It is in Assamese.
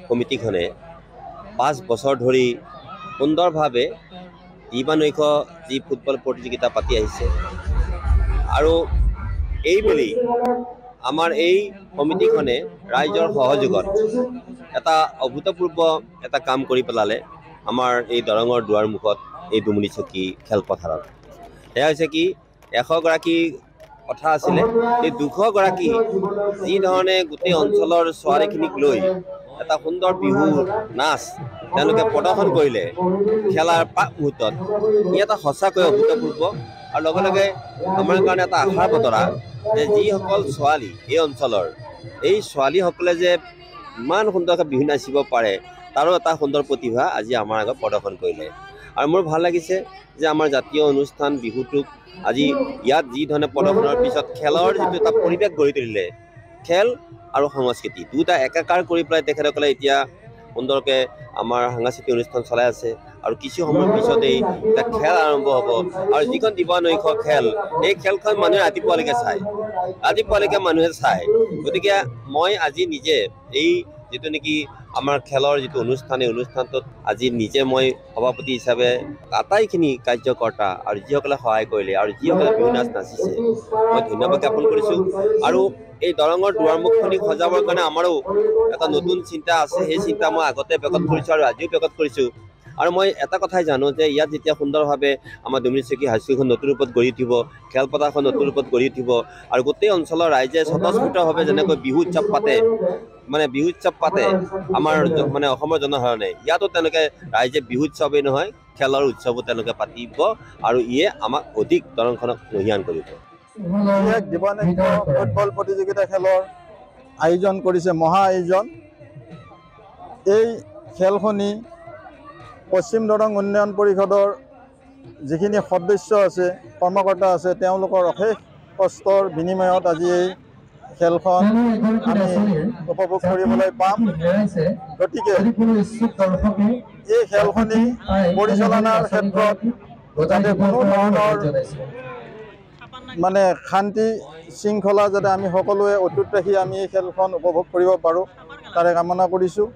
কমিটিখনে 5 বছৰ ধৰি সুন্দৰভাৱে দ্বিবানৈশ যি ফুটবল প্ৰতিযোগিতা পাতি আহিছে আৰু এইবেলি আমাৰ এই কমিটিখনে ৰাইজৰ সহযোগত এটা অভূতপূৰ্ব এটা কাম কৰি পেলালে আমাৰ এই দৰঙৰ দুৱাৰ মুখত এই দুমুনিচকী খেলপথাৰত। এয়া হৈছে কি 100 গৰাকী কথা আছিলে, এই 200 গৰাকী যি ধৰণে গোটেই অঞ্চলৰ ছোৱালীখিনিক লৈ এটা সুন্দৰ বিহু নাচ তেওঁলোকে প্ৰদৰ্শন কৰিলে খেলাৰ প্ৰাক মুহূৰ্তত, ই এটা সঁচাকৈ অভূতপূৰ্ব আৰু লগে লগে আমাৰ কাৰণে এটা আশাৰ বতৰা যে যিসকল ছোৱালী এই অঞ্চলৰ এই ছোৱালীসকলে যে ইমান সুন্দৰকৈ বিহু নাচিব পাৰে তাৰো এটা সুন্দৰ প্ৰতিভা আজি আমাৰ আগত প্ৰদৰ্শন কৰিলে। আৰু মোৰ ভাল লাগিছে যে আমাৰ জাতীয় অনুষ্ঠান বিহুটোক আজি ইয়াত যি ধৰণে প্ৰদৰ্শনৰ পিছত খেলৰ যিটো এটা পৰিৱেশ গঢ়ি তুলিলে, খেল আৰু সংস্কৃতি দুটা একাকাৰ কৰি পেলাই তেখেতসকলে এতিয়া সুন্দৰকৈ আমাৰ সাংস্কৃতিক অনুষ্ঠান চলাই আছে আৰু কিছু সময়ৰ পিছতেই এটা খেল আৰম্ভ হ'ব। আৰু যিখন দিবানৈশ খেল, এই খেলখন মানুহে ৰাতিপুৱালৈকে মানুহে চায়। গতিকে মই আজি নিজে এই যিটো নেকি আমাৰ খেলৰ যিটো অনুষ্ঠান, এই অনুষ্ঠানটোত আজি নিজে মই সভাপতি হিচাপে আটাইখিনি কাৰ্যকৰ্তা আৰু যিসকলে সহায় কৰিলে আৰু যিসকলে বিহু নাচ নাচিছে মই ধন্যবাদ জ্ঞাপন কৰিছোঁ। আৰু এই দৰঙৰ দুৱাৰমুখখনিক সজাবৰ কাৰণে আমাৰো এটা নতুন চিন্তা আছে, সেই চিন্তা মই আগতে প্ৰকট কৰিছোঁ আৰু আজিও প্ৰকট কৰিছোঁ। আৰু মই এটা কথাই জানো যে ইয়াত যেতিয়া সুন্দৰভাৱে আমাৰ দুমুনিচকী হাইস্কুলখন নতুন ৰূপত গঢ়ি উঠিব, খেলপথাৰখন নতুন ৰূপত গঢ়ি উঠিব আৰু গোটেই অঞ্চলৰ ৰাইজে স্বতঃস্ফূৰ্তভাৱে যেনেকৈ বিহু উৎসৱ পাতে আমাৰ মানে অসমৰ জনসাধাৰণে, ইয়াতো তেওঁলোকে ৰাইজে বিহু উৎসৱেই নহয় খেলৰ উৎসৱো তেওঁলোকে পাতিব আৰু ইয়ে আমাক অধিক দৰংখনক মহীয়ান কৰিব। দিবানৈশ ফুটবল প্ৰতিযোগিতা খেলৰ আয়োজন কৰিছে, মহা আয়োজন। এই খেলখনি পশ্চিম দৰং উন্নয়ন পৰিষদৰ যিখিনি সদস্য আছে, কৰ্মকৰ্তা আছে, তেওঁলোকৰ অশেষ কষ্টৰ বিনিময়ত আজি এই খেলখন আমি উপভোগ কৰিবলৈ পাম। গতিকে এই খেলখনি পৰিচালনাৰ ক্ষেত্ৰত যাতে কোনো ধৰণৰ মানে শান্তি শৃংখলা যাতে আমি সকলোৱে অটুট ৰাখি আমি এই খেলখন উপভোগ কৰিব পাৰোঁ তাৰে কামনা কৰিছোঁ।